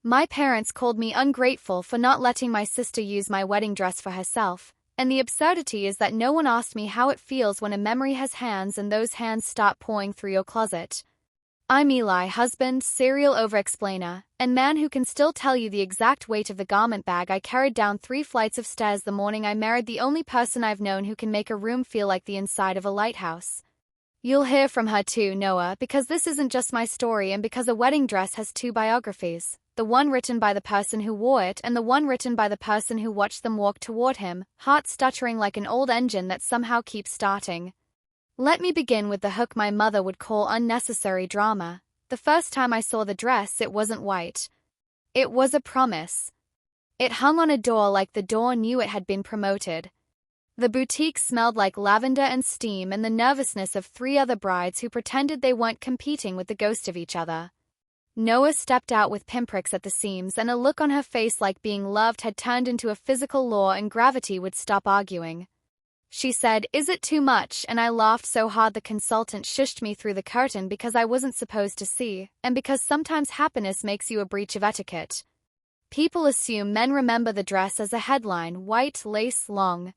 My parents called me ungrateful for not letting my sister use my wedding dress for herself, and the absurdity is that no one asked me how it feels when a memory has hands and those hands start pouring through your closet. I'm Eli, husband, serial over-explainer, and man who can still tell you the exact weight of the garment bag I carried down 3 flights of stairs the morning I married the only person I've known who can make a room feel like the inside of a lighthouse. You'll hear from her too, Noah, because this isn't just my story and because a wedding dress has 2 biographies, the one written by the person who wore it and the one written by the person who watched them walk toward him, heart stuttering like an old engine that somehow keeps starting. Let me begin with the hook my mother would call unnecessary drama. The first time I saw the dress, it wasn't white. It was a promise. It hung on a door like the door knew it had been promoted. The boutique smelled like lavender and steam and the nervousness of 3 other brides who pretended they weren't competing with the ghost of each other. Noah stepped out with pinpricks at the seams and a look on her face like being loved had turned into a physical law and gravity would stop arguing. She said, "Is it too much?" and I laughed so hard the consultant shushed me through the curtain because I wasn't supposed to see, and because sometimes happiness makes you a breach of etiquette. People assume men remember the dress as a headline, white lace long.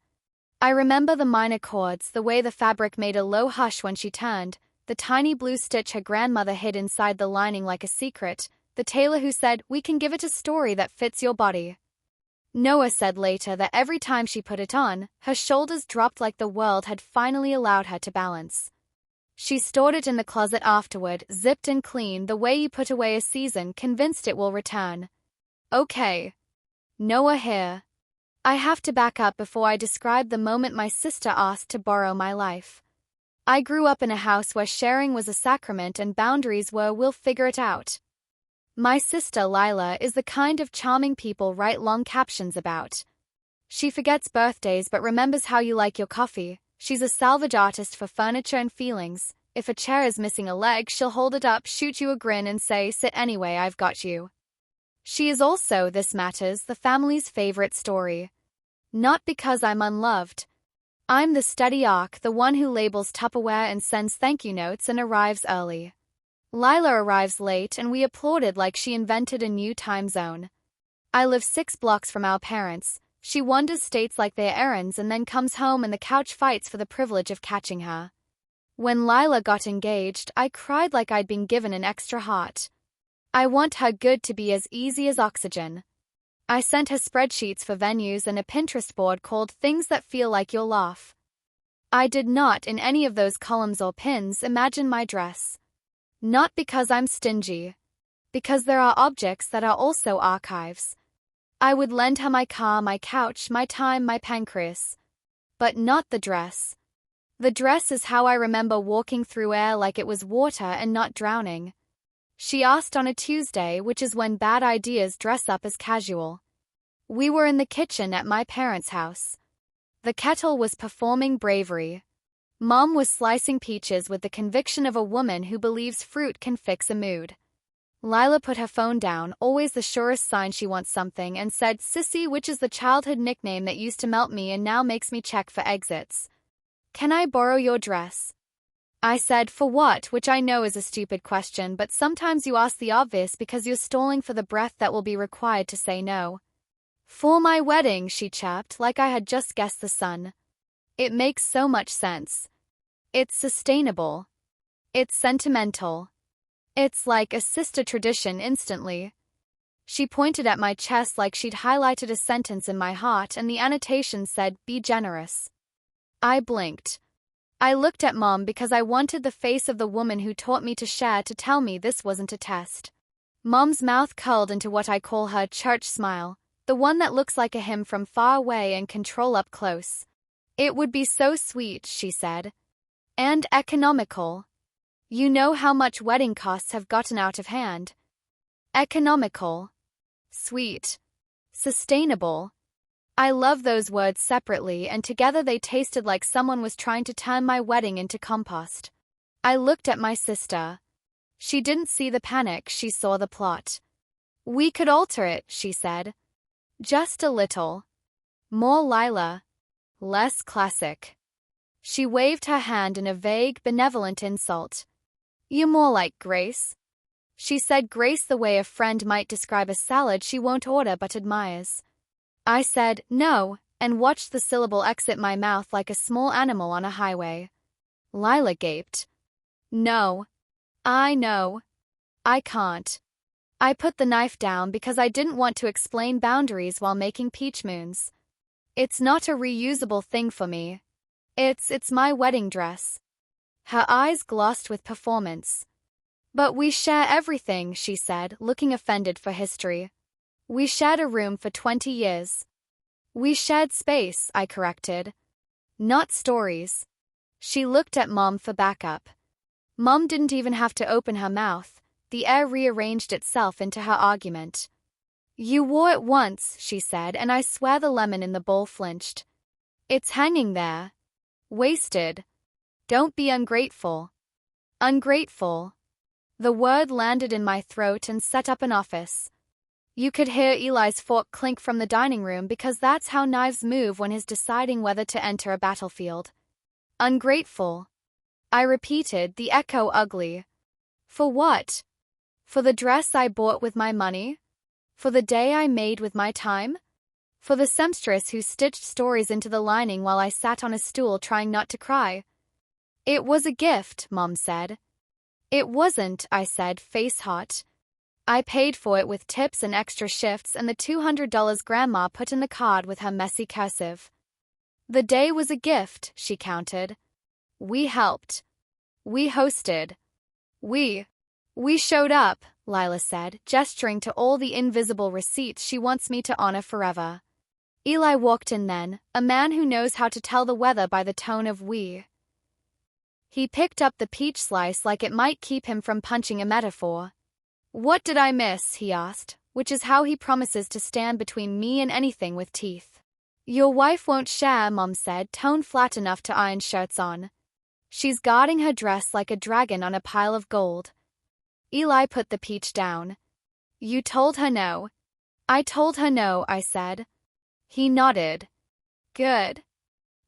I remember the minor chords, the way the fabric made a low hush when she turned, the tiny blue stitch her grandmother hid inside the lining like a secret, the tailor who said, "We can give it a story that fits your body." Noah said later that every time she put it on, her shoulders dropped like the world had finally allowed her to balance. She stored it in the closet afterward, zipped and clean the way you put away a season, convinced it will return. Okay. Noah here. I have to back up before I describe the moment my sister asked to borrow my life. I grew up in a house where sharing was a sacrament and boundaries were "we'll figure it out." My sister Lila is the kind of charming people write long captions about. She forgets birthdays but remembers how you like your coffee. She's a salvage artist for furniture and feelings. If a chair is missing a leg, she'll hold it up, shoot you a grin and say, "Sit anyway, I've got you." She is also, this matters, the family's favorite story. Not because I'm unloved. I'm the steady arc, the one who labels Tupperware and sends thank you notes and arrives early. Lila arrives late and we applauded like she invented a new time zone. I live 6 blocks from our parents. She wanders states like they're errands and then comes home and the couch fights for the privilege of catching her. When Lila got engaged, I cried like I'd been given an extra heart. I want her good to be as easy as oxygen. I sent her spreadsheets for venues and a Pinterest board called Things That Feel Like You'll Laugh. I did not, in any of those columns or pins, imagine my dress. Not because I'm stingy. Because there are objects that are also archives. I would lend her my car, my couch, my time, my pancreas. But not the dress. The dress is how I remember walking through air like it was water and not drowning. She asked on a Tuesday, which is when bad ideas dress up as casual. We were in the kitchen at my parents' house. The kettle was performing bravery. Mom was slicing peaches with the conviction of a woman who believes fruit can fix a mood. Lila put her phone down, always the surest sign she wants something, and said, "Sissy," which is the childhood nickname that used to melt me and now makes me check for exits. "Can I borrow your dress?" I said, "For what?" which I know is a stupid question, but sometimes you ask the obvious because you're stalling for the breath that will be required to say no. "For my wedding," she chirped, like I had just guessed the sun. It makes so much sense. It's sustainable. It's sentimental. It's like a sister tradition instantly. She pointed at my chest like she'd highlighted a sentence in my heart and the annotation said, "Be generous." I blinked. I looked at Mom because I wanted the face of the woman who taught me to share to tell me this wasn't a test. Mom's mouth curled into what I call her church smile, the one that looks like a hymn from far away and control up close. "It would be so sweet," she said. "And economical. You know how much wedding costs have gotten out of hand. Economical. Sweet. Sustainable." I love those words separately, and together they tasted like someone was trying to turn my wedding into compost. I looked at my sister. She didn't see the panic, she saw the plot. "We could alter it," she said. "Just a little. More Lila. Less classic." She waved her hand in a vague, benevolent insult. "You're more like Grace." She said grace the way a friend might describe a salad she won't order but admires. I said, no, and watched the syllable exit my mouth like a small animal on a highway. Lila gaped. No. I know. I can't. I put the knife down because I didn't want to explain boundaries while making peach moons. It's not a reusable thing for me. It's my wedding dress. Her eyes glossed with performance. But we share everything, she said, looking offended for history. We shared a room for 20 years. We shared space, I corrected. Not stories. She looked at Mom for backup. Mom didn't even have to open her mouth. The air rearranged itself into her argument. You wore it once, she said, and I swear the lemon in the bowl flinched. It's hanging there. Wasted. Don't be ungrateful. Ungrateful. The word landed in my throat and set up an office. You could hear Eli's fork clink from the dining room because that's how knives move when he's deciding whether to enter a battlefield. Ungrateful. I repeated, the echo ugly. For what? For the dress I bought with my money? For the day I made with my time? For the seamstress who stitched stories into the lining while I sat on a stool trying not to cry? It was a gift, Mom said. It wasn't, I said, face hot. I paid for it with tips and extra shifts and the $200 Grandma put in the card with her messy cursive. The day was a gift, she countered. We helped. We hosted. We showed up, Lila said, gesturing to all the invisible receipts she wants me to honor forever. Eli walked in then, a man who knows how to tell the weather by the tone of we. He picked up the peach slice like it might keep him from punching a metaphor. What did I miss, he asked, which is how he promises to stand between me and anything with teeth. Your wife won't share, Mom said, tone flat enough to iron shirts on. She's guarding her dress like a dragon on a pile of gold. Eli put the peach down. You told her no. I told her no, I said. He nodded. Good.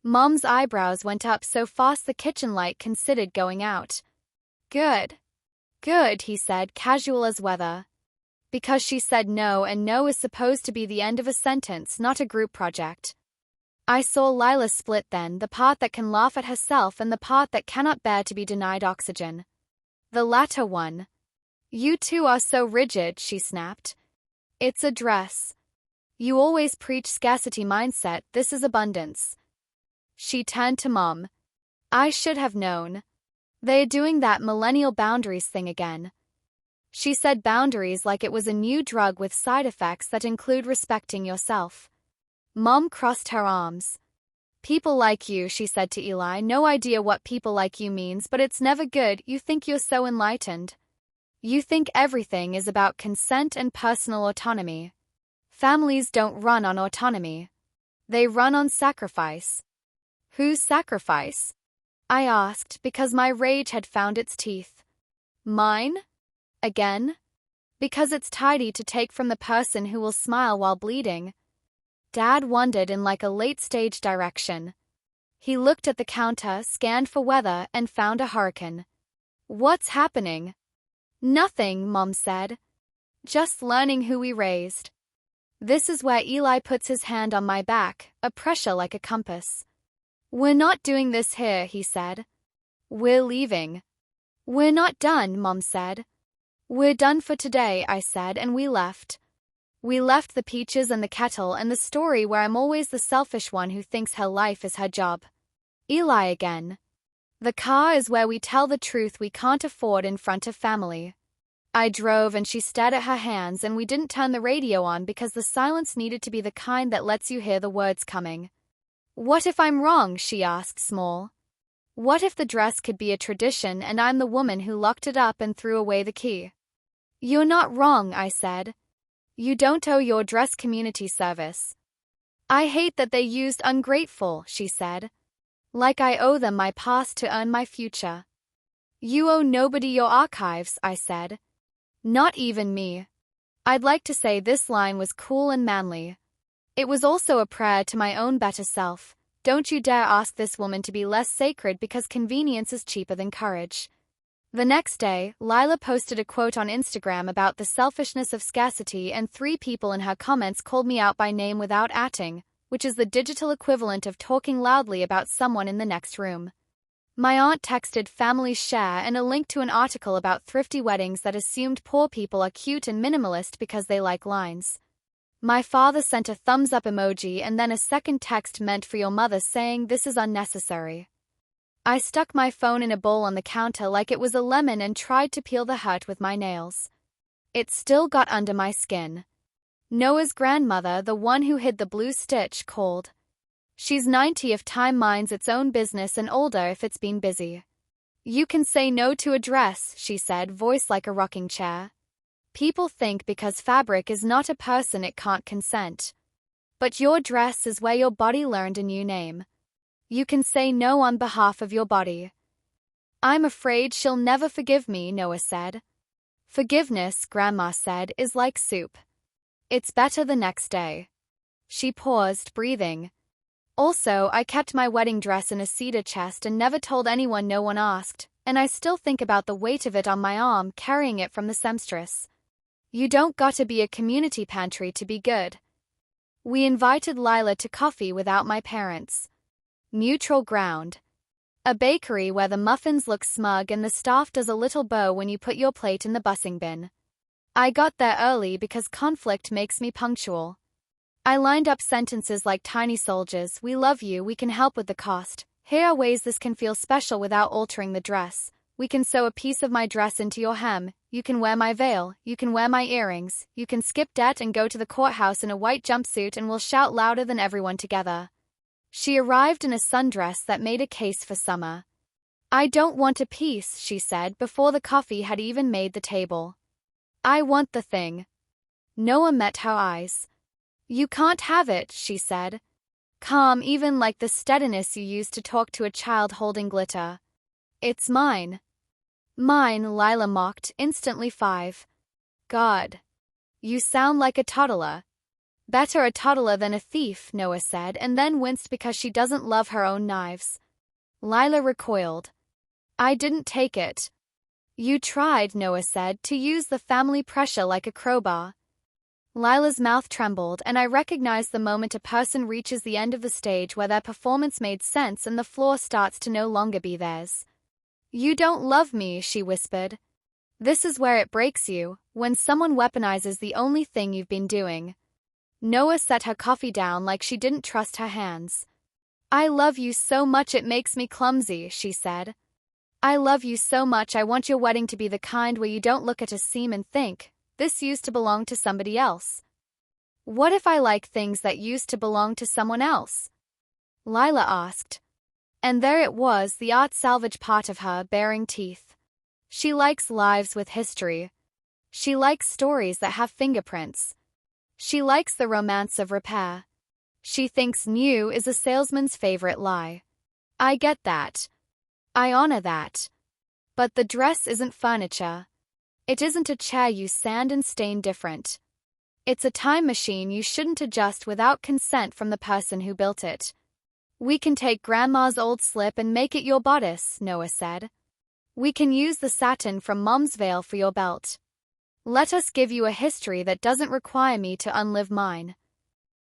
Mom's eyebrows went up so fast the kitchen light considered going out. Good. Good, he said, casual as weather. Because she said no, and no is supposed to be the end of a sentence, not a group project. I saw Lila split then, the part that can laugh at herself and the part that cannot bear to be denied oxygen. The latter one. You two are so rigid, she snapped. It's a dress. You always preach scarcity mindset, this is abundance. She turned to Mom. I should have known. They're doing that millennial boundaries thing again. She said boundaries like it was a new drug with side effects that include respecting yourself. Mom crossed her arms. People like you, she said to Eli, no idea what people like you means, but it's never good. You think you're so enlightened. You think everything is about consent and personal autonomy. Families don't run on autonomy. They run on sacrifice. Whose sacrifice? I asked, because my rage had found its teeth. Mine? Again? Because it's tidy to take from the person who will smile while bleeding. Dad wandered in like a late-stage direction. He looked at the counter, scanned for weather, and found a hurricane. What's happening? Nothing, Mom said. Just learning who we raised. This is where Eli puts his hand on my back, a pressure like a compass. We're not doing this here, he said. We're leaving. We're not done, Mom said. We're done for today, I said, and we left. We left the peaches and the kettle and the story where I'm always the selfish one who thinks her life is her job. Eli again. The car is where we tell the truth we can't afford in front of family. I drove and she stared at her hands and we didn't turn the radio on because the silence needed to be the kind that lets you hear the words coming. What if I'm wrong, she asked, small. What if the dress could be a tradition and I'm the woman who locked it up and threw away the key? You're not wrong, I said. You don't owe your dress community service. I hate that they used ungrateful, she said. Like I owe them my past to earn my future. You owe nobody your archives, I said. Not even me. I'd like to say this line was cool and manly. It was also a prayer to my own better self. Don't you dare ask this woman to be less sacred because convenience is cheaper than courage. The next day, Lila posted a quote on Instagram about the selfishness of scarcity, and 3 people in her comments called me out by name without atting, which is the digital equivalent of talking loudly about someone in the next room. My aunt texted family share and a link to an article about thrifty weddings that assumed poor people are cute and minimalist because they like lines. My father sent a thumbs up emoji and then a second text meant for your mother saying this is unnecessary. I stuck my phone in a bowl on the counter like it was a lemon and tried to peel the hurt with my nails. It still got under my skin. Noah's grandmother, the one who hid the blue stitch, called. She's 90 if time minds its own business and older if it's been busy. You can say no to a dress, she said, voice like a rocking chair. People think because fabric is not a person it can't consent. But your dress is where your body learned a new name. You can say no on behalf of your body. I'm afraid she'll never forgive me, Noah said. Forgiveness, Grandma said, is like soup. It's better the next day. She paused, breathing. Also, I kept my wedding dress in a cedar chest and never told anyone, no one asked, and I still think about the weight of it on my arm carrying it from the seamstress. You don't gotta be a community pantry to be good. We invited Lila to coffee without my parents. Neutral ground. A bakery where the muffins look smug and the staff does a little bow when you put your plate in the busing bin. I got there early because conflict makes me punctual. I lined up sentences like tiny soldiers, we love you, we can help with the cost. Here are ways this can feel special without altering the dress. We can sew a piece of my dress into your hem, you can wear my veil, you can wear my earrings, you can skip debt and go to the courthouse in a white jumpsuit and we'll shout louder than everyone together. She arrived in a sundress that made a case for summer. I don't want a piece, she said before the coffee had even made the table. I want the thing. Noah met her eyes. You can't have it, she said. Calm, even like the steadiness you use to talk to a child holding glitter. It's mine. Mine, Lila mocked, instantly 5. God. You sound like a toddler. Better a toddler than a thief, Noah said, and then winced because she doesn't love her own knives. Lila recoiled. I didn't take it. You tried, Noah said, to use the family pressure like a crowbar. Lila's mouth trembled, and I recognized the moment a person reaches the end of the stage where their performance made sense and the floor starts to no longer be theirs. You don't love me, she whispered. This is where it breaks you, when someone weaponizes the only thing you've been doing. Noah set her coffee down like she didn't trust her hands. I love you so much it makes me clumsy, she said. I love you so much I want your wedding to be the kind where you don't look at a seam and think, this used to belong to somebody else. What if I like things that used to belong to someone else? Lila asked. And there it was, the art salvage part of her, baring teeth. She likes lives with history. She likes stories that have fingerprints. She likes the romance of repair. She thinks new is a salesman's favorite lie. I get that. I honor that. But the dress isn't furniture. It isn't a chair you sand and stain different. It's a time machine you shouldn't adjust without consent from the person who built it. We can take Grandma's old slip and make it your bodice, Noah said. We can use the satin from Mom's veil for your belt. Let us give you a history that doesn't require me to unlive mine.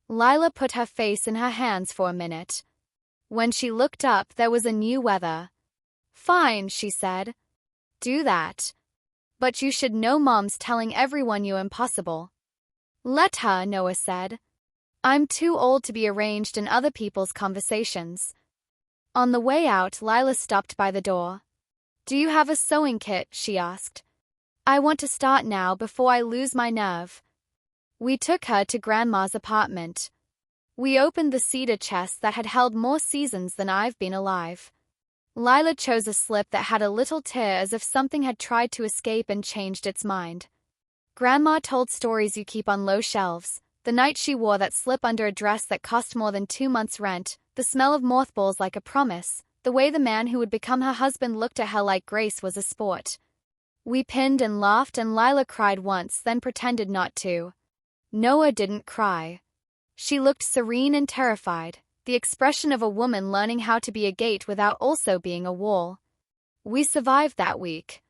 Lila put her face in her hands for a minute. When she looked up, there was a new weather. Fine, she said. Do that. But you should know Mom's telling everyone you're impossible. Let her, Noah said. I'm too old to be arranged in other people's conversations. On the way out, Lila stopped by the door. Do you have a sewing kit? She asked. I want to start now before I lose my nerve. We took her to Grandma's apartment. We opened the cedar chest that had held more seasons than I've been alive. Lila chose a slip that had a little tear as if something had tried to escape and changed its mind. Grandma told stories you keep on low shelves. The night she wore that slip under a dress that cost more than 2 months' rent, the smell of mothballs like a promise, the way the man who would become her husband looked at her like grace was a sport. We pinned and laughed and Lila cried once, then pretended not to. Noah didn't cry. She looked serene and terrified, the expression of a woman learning how to be a gate without also being a wall. We survived that week.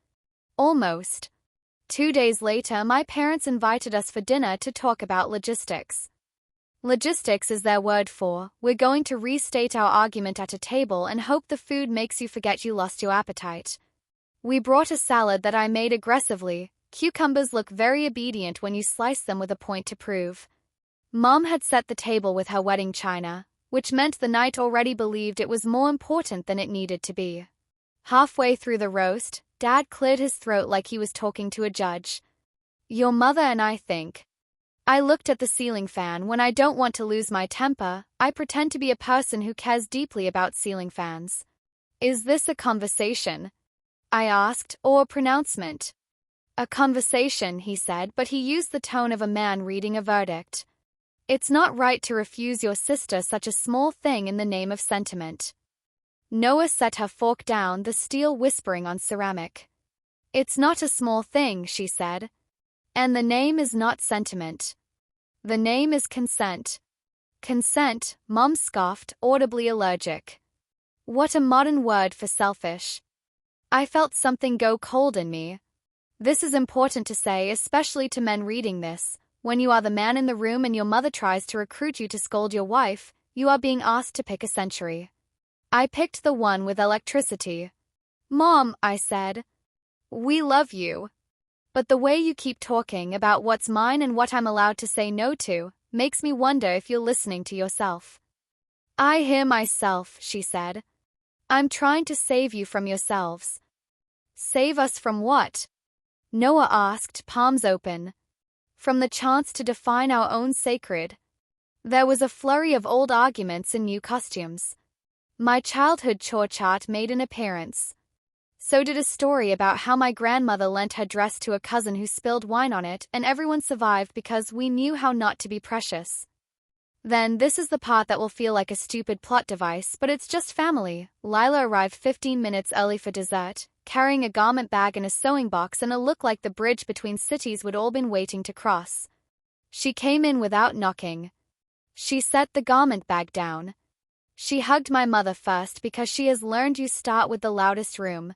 Almost. 2 days later, my parents invited us for dinner to talk about logistics. Logistics is their word for, we're going to restate our argument at a table and hope the food makes you forget you lost your appetite. We brought a salad that I made aggressively. Cucumbers look very obedient when you slice them with a point to prove. Mom had set the table with her wedding china, which meant the night already believed it was more important than it needed to be. Halfway through the roast, Dad cleared his throat like he was talking to a judge. Your mother and I think. I looked at the ceiling fan. When I don't want to lose my temper, I pretend to be a person who cares deeply about ceiling fans. Is this a conversation? I asked, or a pronouncement? A conversation, he said, but he used the tone of a man reading a verdict. It's not right to refuse your sister such a small thing in the name of sentiment. Noah set her fork down, the steel whispering on ceramic. It's not a small thing, she said. And the name is not sentiment. The name is consent. Consent, Mom scoffed, audibly allergic. What a modern word for selfish. I felt something go cold in me. This is important to say, especially to men reading this. When you are the man in the room and your mother tries to recruit you to scold your wife, you are being asked to pick a century. I picked the one with electricity. Mom, I said. We love you. But the way you keep talking about what's mine and what I'm allowed to say no to makes me wonder if you're listening to yourself. I hear myself, she said. I'm trying to save you from yourselves. Save us from what? Noah asked, palms open. From the chance to define our own sacred. There was a flurry of old arguments and new costumes. My childhood chore chart made an appearance. So did a story about how my grandmother lent her dress to a cousin who spilled wine on it and everyone survived because we knew how not to be precious. Then this is the part that will feel like a stupid plot device, but it's just family. Lila arrived 15 minutes early for dessert, carrying a garment bag and a sewing box and a look like the bridge between cities we'd all been waiting to cross. She came in without knocking. She set the garment bag down. She hugged my mother first because she has learned you start with the loudest room.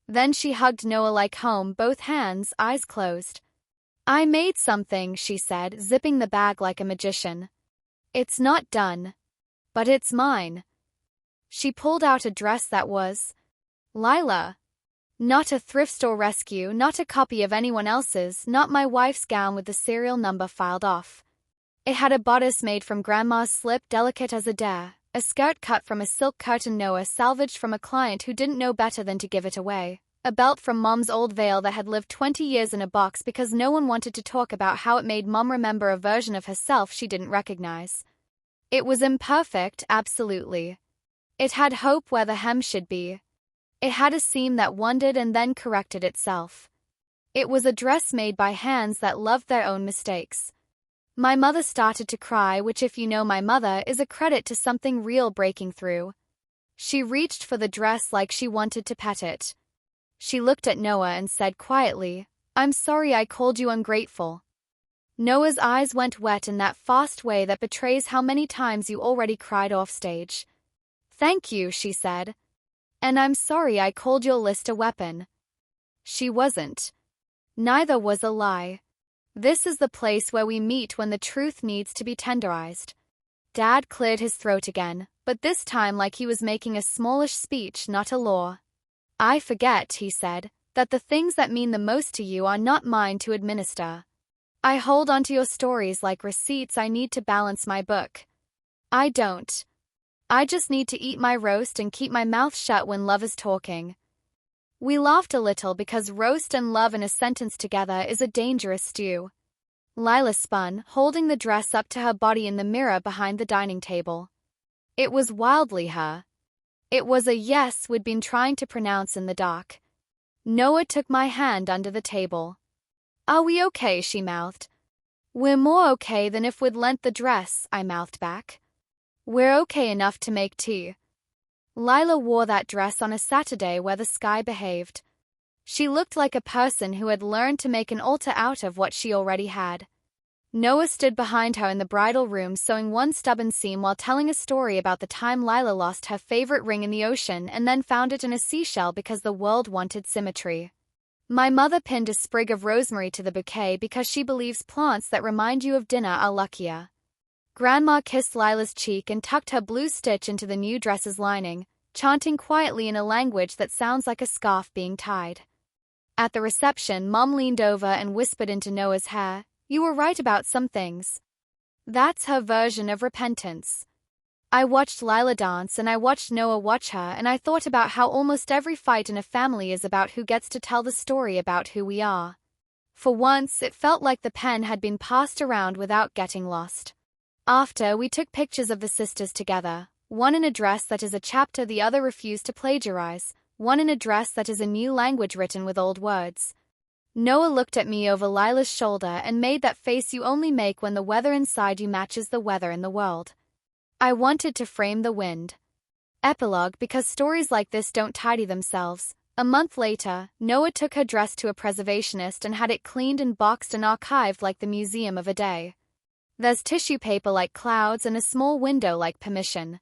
Then she hugged Noah like home, both hands, eyes closed. I made something, she said, zipping the bag like a magician. It's not done. But it's mine. She pulled out a dress that was Lila. Not a thrift store rescue, not a copy of anyone else's, not my wife's gown with the serial number filed off. It had a bodice made from Grandma's slip, delicate as a dare, a skirt cut from a silk curtain Noah salvaged from a client who didn't know better than to give it away, a belt from Mom's old veil that had lived 20 years in a box because no one wanted to talk about how it made Mom remember a version of herself she didn't recognize. It was imperfect, absolutely. It had hope where the hem should be. It had a seam that wandered and then corrected itself. It was a dress made by hands that loved their own mistakes. My mother started to cry, which, if you know my mother, is a credit to something real breaking through. She reached for the dress like she wanted to pet it. She looked at Noah and said quietly, I'm sorry I called you ungrateful. Noah's eyes went wet in that fast way that betrays how many times you already cried off stage. Thank you, she said. And I'm sorry I called your list a weapon. She wasn't. Neither was a lie. This is the place where we meet when the truth needs to be tenderized. Dad cleared his throat again, but this time like he was making a smallish speech, not a law. I forget, he said, that the things that mean the most to you are not mine to administer. I hold onto your stories like receipts I need to balance my book. I don't. I just need to eat my roast and keep my mouth shut when love is talking. We laughed a little because roast and love in a sentence together is a dangerous stew. Lila spun, holding the dress up to her body in the mirror behind the dining table. It was wildly her. It was a yes we'd been trying to pronounce in the dark. Noah took my hand under the table. Are we okay, she mouthed. We're more okay than if we'd lent the dress, I mouthed back. We're okay enough to make tea. Lila wore that dress on a Saturday where the sky behaved. She looked like a person who had learned to make an altar out of what she already had. Noah stood behind her in the bridal room sewing one stubborn seam while telling a story about the time Lila lost her favorite ring in the ocean and then found it in a seashell because the world wanted symmetry. My mother pinned a sprig of rosemary to the bouquet because she believes plants that remind you of dinner are luckier. Grandma kissed Lila's cheek and tucked her blue stitch into the new dress's lining, chanting quietly in a language that sounds like a scarf being tied. At the reception, Mom leaned over and whispered into Noah's hair, "You were right about some things." That's her version of repentance. I watched Lila dance and I watched Noah watch her, and I thought about how almost every fight in a family is about who gets to tell the story about who we are. For once, it felt like the pen had been passed around without getting lost. After, we took pictures of the sisters together, one in a dress that is a chapter the other refused to plagiarize, one in a dress that is a new language written with old words. Noah looked at me over Lila's shoulder and made that face you only make when the weather inside you matches the weather in the world. I wanted to frame the wind. Epilogue, because stories like this don't tidy themselves. A month later, Noah took her dress to a preservationist and had it cleaned and boxed and archived like the museum of a day. There's tissue paper like clouds and a small window like permission.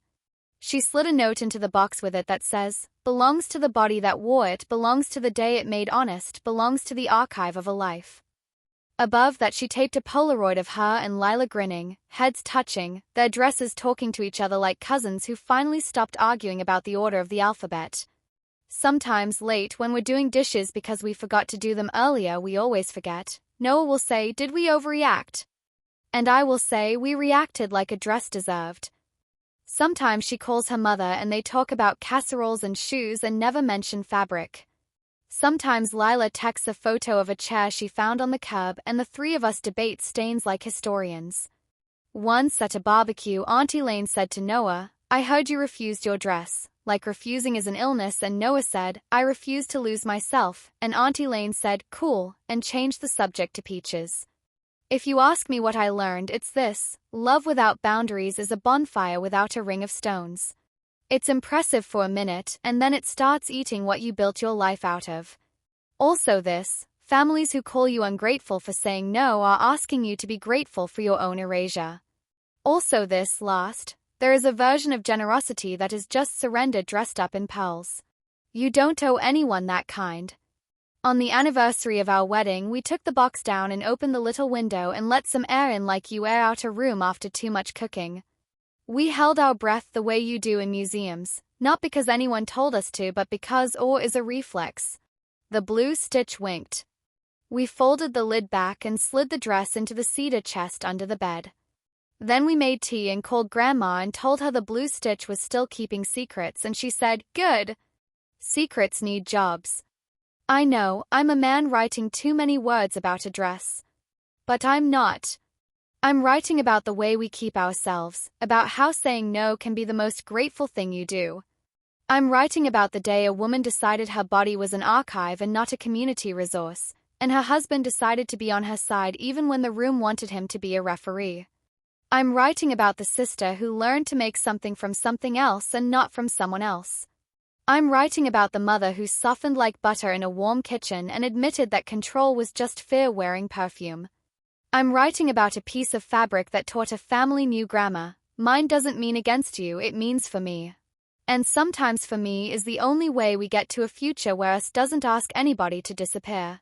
She slid a note into the box with it that says, "Belongs to the body that wore it, belongs to the day it made honest, belongs to the archive of a life." Above that she taped a Polaroid of her and Lila grinning, heads touching, their dresses talking to each other like cousins who finally stopped arguing about the order of the alphabet. Sometimes late when we're doing dishes because we forgot to do them earlier, we always forget. Noah will say, "Did we overreact?" And I will say, "We reacted like a dress deserved." Sometimes she calls her mother and they talk about casseroles and shoes and never mention fabric. Sometimes Lila texts a photo of a chair she found on the curb and the three of us debate stains like historians. Once at a barbecue, Auntie Lane said to Noah, "I heard you refused your dress," like refusing is an illness, and Noah said, "I refuse to lose myself," and Auntie Lane said, "Cool," and changed the subject to peaches. If you ask me what I learned, it's this: love without boundaries is a bonfire without a ring of stones. It's impressive for a minute, and then it starts eating what you built your life out of. Also this: families who call you ungrateful for saying no are asking you to be grateful for your own erasure. Also this last: there is a version of generosity that is just surrender dressed up in pearls. You don't owe anyone that kind. On the anniversary of our wedding, we took the box down and opened the little window and let some air in like you air out a room after too much cooking. We held our breath the way you do in museums, not because anyone told us to but because awe is a reflex. The blue stitch winked. We folded the lid back and slid the dress into the cedar chest under the bed. Then we made tea and called Grandma and told her the blue stitch was still keeping secrets, and she said, "Good. Secrets need jobs." I know, I'm a man writing too many words about a dress. But I'm not. I'm writing about the way we keep ourselves, about how saying no can be the most grateful thing you do. I'm writing about the day a woman decided her body was an archive and not a community resource, and her husband decided to be on her side even when the room wanted him to be a referee. I'm writing about the sister who learned to make something from something else and not from someone else. I'm writing about the mother who softened like butter in a warm kitchen and admitted that control was just fear wearing perfume. I'm writing about a piece of fabric that taught a family new grammar. Mine doesn't mean against you, it means for me. And sometimes for me is the only way we get to a future where us doesn't ask anybody to disappear.